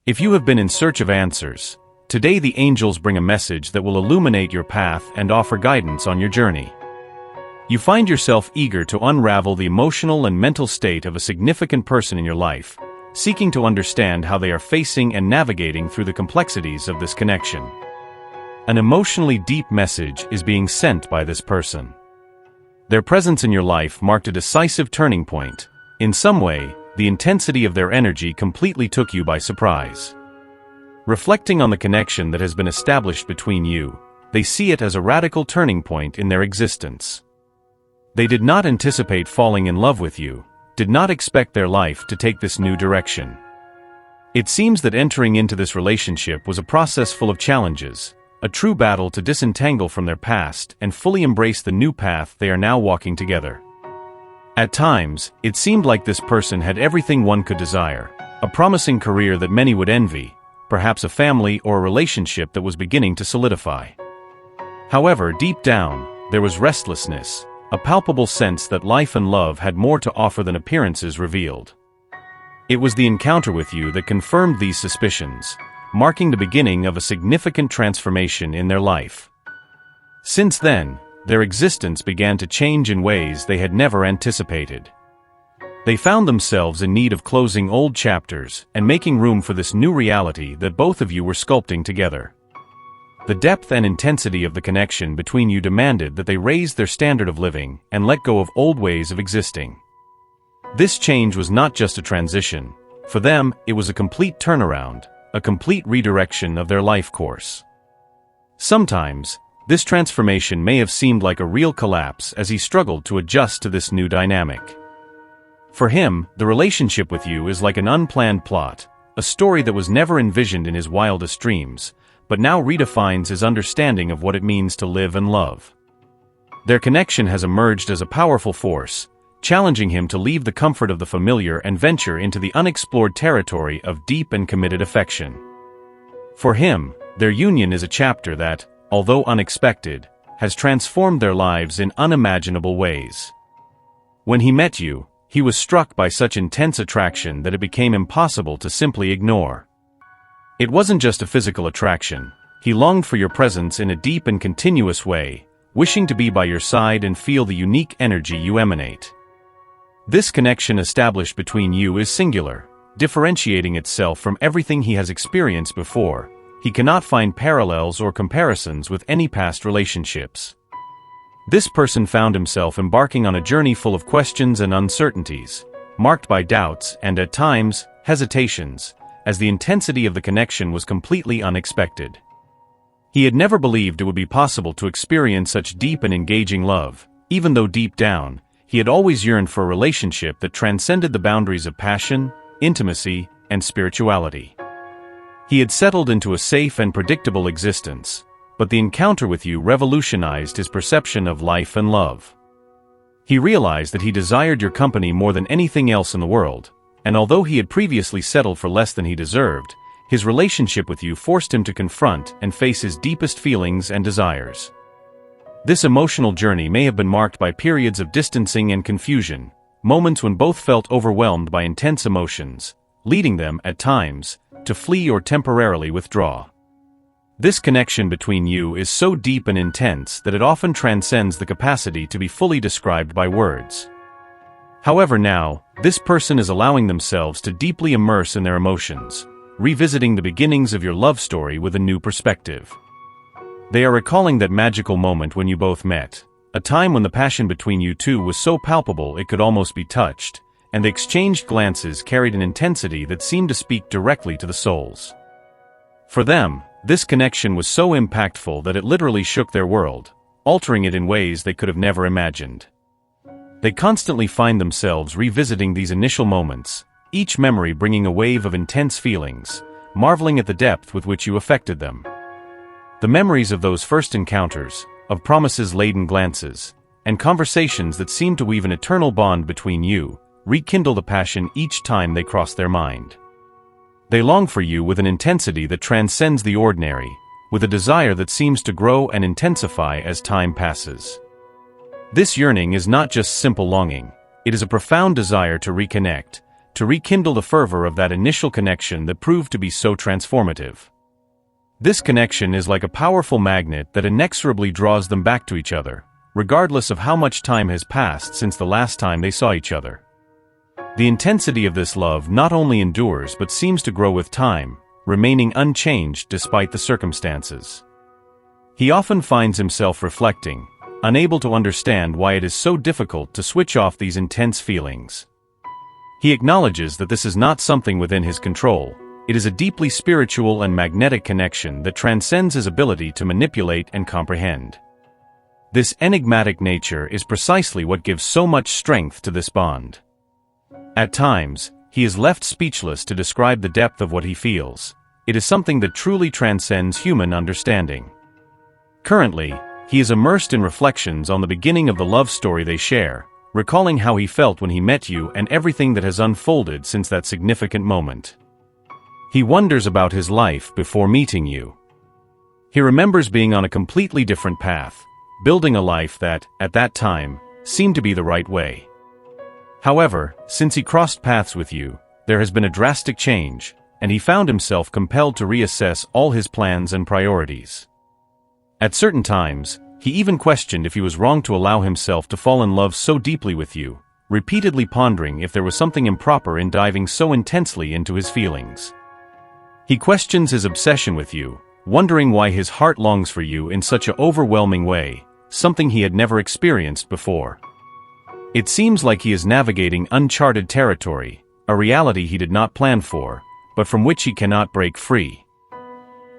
If you have been in search of answers, today the angels bring a message that will illuminate your path and offer guidance on your journey. You find yourself eager to unravel the emotional and mental state of a significant person in your life, seeking to understand how they are facing and navigating through the complexities of this connection. An emotionally deep message is being sent by this person. Their presence in your life marked a decisive turning point. In some way, the intensity of their energy completely took you by surprise. Reflecting on the connection that has been established between you, they see it as a radical turning point in their existence. They did not anticipate falling in love with you, did not expect their life to take this new direction. It seems that entering into this relationship was a process full of challenges, a true battle to disentangle from their past and fully embrace the new path they are now walking together. At times, it seemed like this person had everything one could desire, a promising career that many would envy, perhaps a family or a relationship that was beginning to solidify. However, deep down, there was restlessness, a palpable sense that life and love had more to offer than appearances revealed. It was the encounter with you that confirmed these suspicions, marking the beginning of a significant transformation in their life. Since then, their existence began to change in ways they had never anticipated. They found themselves in need of closing old chapters and making room for this new reality that both of you were sculpting together. The depth and intensity of the connection between you demanded that they raise their standard of living and let go of old ways of existing. This change was not just a transition. For them, it was a complete turnaround, a complete redirection of their life course. Sometimes, this transformation may have seemed like a real collapse as he struggled to adjust to this new dynamic. For him, the relationship with you is like an unplanned plot, a story that was never envisioned in his wildest dreams, but now redefines his understanding of what it means to live and love. Their connection has emerged as a powerful force, challenging him to leave the comfort of the familiar and venture into the unexplored territory of deep and committed affection. For him, their union is a chapter that, although unexpected, has transformed their lives in unimaginable ways. When he met you, he was struck by such intense attraction that it became impossible to simply ignore. It wasn't just a physical attraction. He longed for your presence in a deep and continuous way, wishing to be by your side and feel the unique energy you emanate. This connection established between you is singular, differentiating itself from everything he has experienced before. He cannot find parallels or comparisons with any past relationships. This person found himself embarking on a journey full of questions and uncertainties, marked by doubts and, at times, hesitations, as the intensity of the connection was completely unexpected. He had never believed it would be possible to experience such deep and engaging love, even though deep down, he had always yearned for a relationship that transcended the boundaries of passion, intimacy, and spirituality. He had settled into a safe and predictable existence, but the encounter with you revolutionized his perception of life and love. He realized that he desired your company more than anything else in the world, and although he had previously settled for less than he deserved, his relationship with you forced him to confront and face his deepest feelings and desires. This emotional journey may have been marked by periods of distancing and confusion, moments when both felt overwhelmed by intense emotions, leading them, at times, to flee or temporarily withdraw. This connection between you is so deep and intense that it often transcends the capacity to be fully described by words. However, now, this person is allowing themselves to deeply immerse in their emotions, revisiting the beginnings of your love story with a new perspective. They are recalling that magical moment when you both met, a time when the passion between you two was so palpable it could almost be touched, and the exchanged glances carried an intensity that seemed to speak directly to the souls. For them, this connection was so impactful that it literally shook their world, altering it in ways they could have never imagined. They constantly find themselves revisiting these initial moments, each memory bringing a wave of intense feelings, marveling at the depth with which you affected them. The memories of those first encounters, of promises-laden glances, and conversations that seemed to weave an eternal bond between you, rekindle the passion each time they cross their mind. They long for you with an intensity that transcends the ordinary, with a desire that seems to grow and intensify as time passes. This yearning is not just simple longing, it is a profound desire to reconnect, to rekindle the fervor of that initial connection that proved to be so transformative. This connection is like a powerful magnet that inexorably draws them back to each other, regardless of how much time has passed since the last time they saw each other. The intensity of this love not only endures but seems to grow with time, remaining unchanged despite the circumstances. He often finds himself reflecting, unable to understand why it is so difficult to switch off these intense feelings. He acknowledges that this is not something within his control. It is a deeply spiritual and magnetic connection that transcends his ability to manipulate and comprehend. This enigmatic nature is precisely what gives so much strength to this bond. At times, he is left speechless to describe the depth of what he feels. It is something that truly transcends human understanding. Currently, he is immersed in reflections on the beginning of the love story they share, recalling how he felt when he met you and everything that has unfolded since that significant moment. He wonders about his life before meeting you. He remembers being on a completely different path, building a life that, at that time, seemed to be the right way. However, since he crossed paths with you, there has been a drastic change, and he found himself compelled to reassess all his plans and priorities. At certain times, he even questioned if he was wrong to allow himself to fall in love so deeply with you, repeatedly pondering if there was something improper in diving so intensely into his feelings. He questions his obsession with you, wondering why his heart longs for you in such an overwhelming way, something he had never experienced before. It seems like he is navigating uncharted territory, a reality he did not plan for, but from which he cannot break free.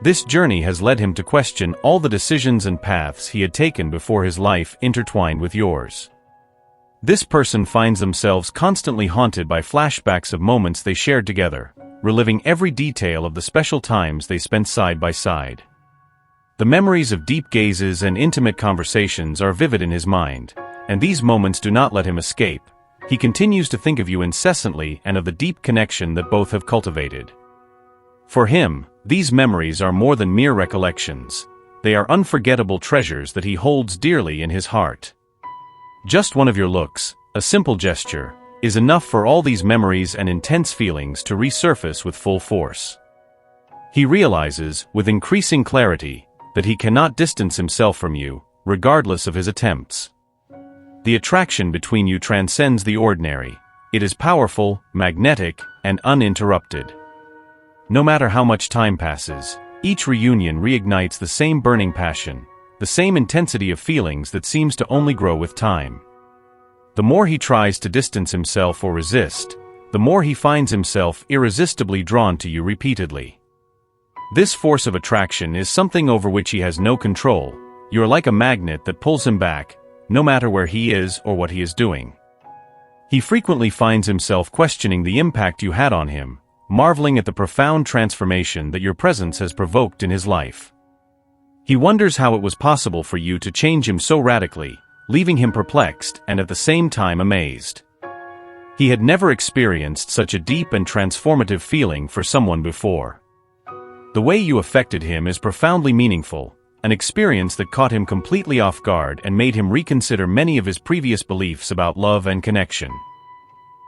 This journey has led him to question all the decisions and paths he had taken before his life intertwined with yours. This person finds themselves constantly haunted by flashbacks of moments they shared together, reliving every detail of the special times they spent side by side. The memories of deep gazes and intimate conversations are vivid in his mind, and these moments do not let him escape. He continues to think of you incessantly and of the deep connection that both have cultivated. For him, these memories are more than mere recollections. They are unforgettable treasures that he holds dearly in his heart. Just one of your looks, a simple gesture, is enough for all these memories and intense feelings to resurface with full force. He realizes, with increasing clarity, that he cannot distance himself from you, regardless of his attempts. The attraction between you transcends the ordinary. It is powerful, magnetic, and uninterrupted. No matter how much time passes, each reunion reignites the same burning passion, the same intensity of feelings that seems to only grow with time. The more he tries to distance himself or resist, the more he finds himself irresistibly drawn to you repeatedly. This force of attraction is something over which he has no control. You are like a magnet that pulls him back, no matter where he is or what he is doing. He frequently finds himself questioning the impact you had on him, marveling at the profound transformation that your presence has provoked in his life. He wonders how it was possible for you to change him so radically, leaving him perplexed and at the same time amazed. He had never experienced such a deep and transformative feeling for someone before. The way you affected him is profoundly meaningful, an experience that caught him completely off guard and made him reconsider many of his previous beliefs about love and connection.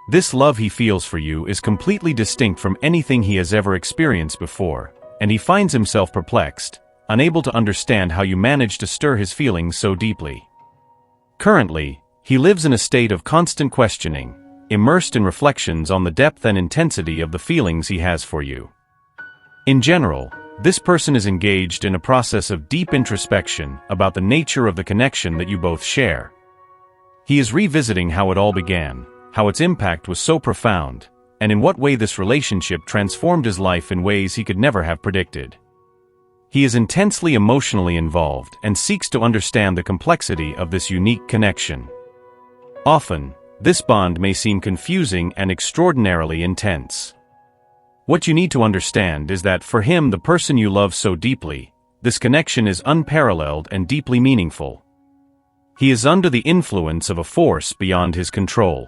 This love he feels for you is completely distinct from anything he has ever experienced before, and he finds himself perplexed, unable to understand how you managed to stir his feelings so deeply. Currently, he lives in a state of constant questioning, immersed in reflections on the depth and intensity of the feelings he has for you. In general, this person is engaged in a process of deep introspection about the nature of the connection that you both share. He is revisiting how it all began, how its impact was so profound, and in what way this relationship transformed his life in ways he could never have predicted. He is intensely emotionally involved and seeks to understand the complexity of this unique connection. Often, this bond may seem confusing and extraordinarily intense. What you need to understand is that for him, the person you love so deeply, this connection is unparalleled and deeply meaningful. He is under the influence of a force beyond his control.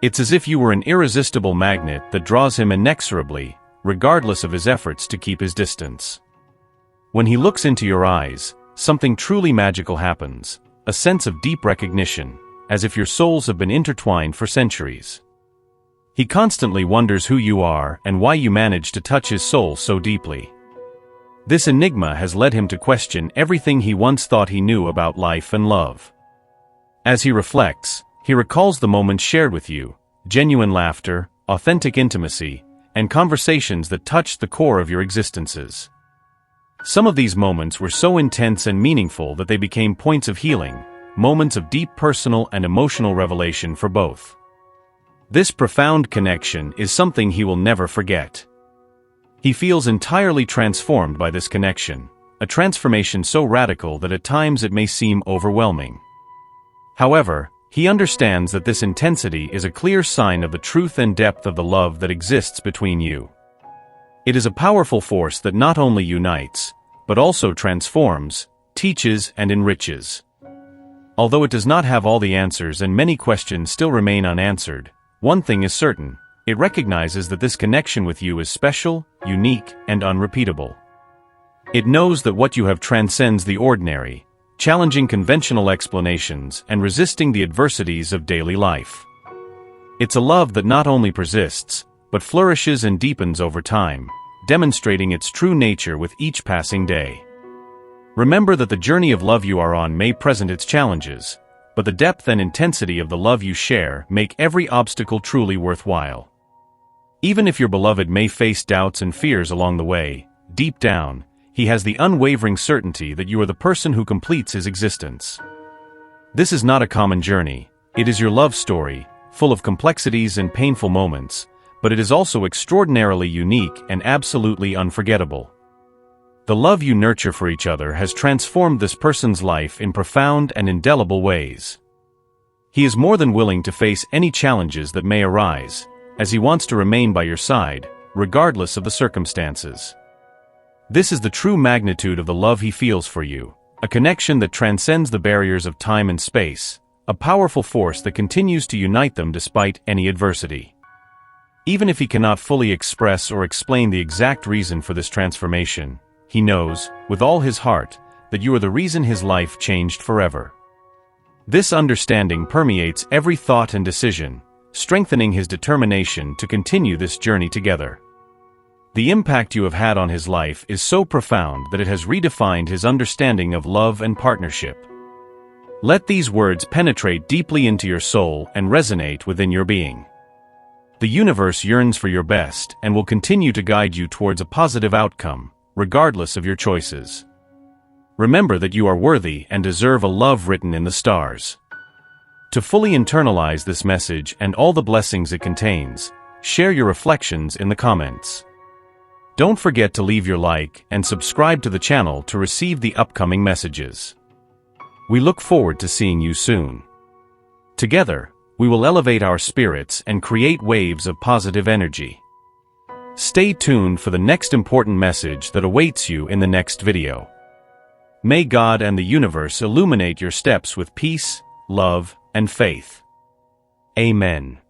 It's as if you were an irresistible magnet that draws him inexorably, regardless of his efforts to keep his distance. When he looks into your eyes, something truly magical happens, a sense of deep recognition, as if your souls have been intertwined for centuries. He constantly wonders who you are and why you manage to touch his soul so deeply. This enigma has led him to question everything he once thought he knew about life and love. As he reflects, he recalls the moments shared with you, genuine laughter, authentic intimacy, and conversations that touched the core of your existences. Some of these moments were so intense and meaningful that they became points of healing, moments of deep personal and emotional revelation for both. This profound connection is something he will never forget. He feels entirely transformed by this connection, a transformation so radical that at times it may seem overwhelming. However, he understands that this intensity is a clear sign of the truth and depth of the love that exists between you. It is a powerful force that not only unites, but also transforms, teaches, and enriches. Although it does not have all the answers and many questions still remain unanswered, one thing is certain: it recognizes that this connection with you is special, unique, and unrepeatable. It knows that what you have transcends the ordinary, challenging conventional explanations and resisting the adversities of daily life. It's a love that not only persists, but flourishes and deepens over time, demonstrating its true nature with each passing day. Remember that the journey of love you are on may present its challenges, but the depth and intensity of the love you share make every obstacle truly worthwhile. Even if your beloved may face doubts and fears along the way, deep down, he has the unwavering certainty that you are the person who completes his existence. This is not a common journey. It is your love story, full of complexities and painful moments, but it is also extraordinarily unique and absolutely unforgettable. The love you nurture for each other has transformed this person's life in profound and indelible ways. He is more than willing to face any challenges that may arise, as he wants to remain by your side, regardless of the circumstances. This is the true magnitude of the love he feels for you, a connection that transcends the barriers of time and space, a powerful force that continues to unite them despite any adversity. Even if he cannot fully express or explain the exact reason for this transformation, he knows, with all his heart, that you are the reason his life changed forever. This understanding permeates every thought and decision, strengthening his determination to continue this journey together. The impact you have had on his life is so profound that it has redefined his understanding of love and partnership. Let these words penetrate deeply into your soul and resonate within your being. The universe yearns for your best and will continue to guide you towards a positive outcome, regardless of your choices. Remember that you are worthy and deserve a love written in the stars. To fully internalize this message and all the blessings it contains, share your reflections in the comments. Don't forget to leave your like and subscribe to the channel to receive the upcoming messages. We look forward to seeing you soon. Together, we will elevate our spirits and create waves of positive energy. Stay tuned for the next important message that awaits you in the next video. May God and the universe illuminate your steps with peace, love, and faith. Amen.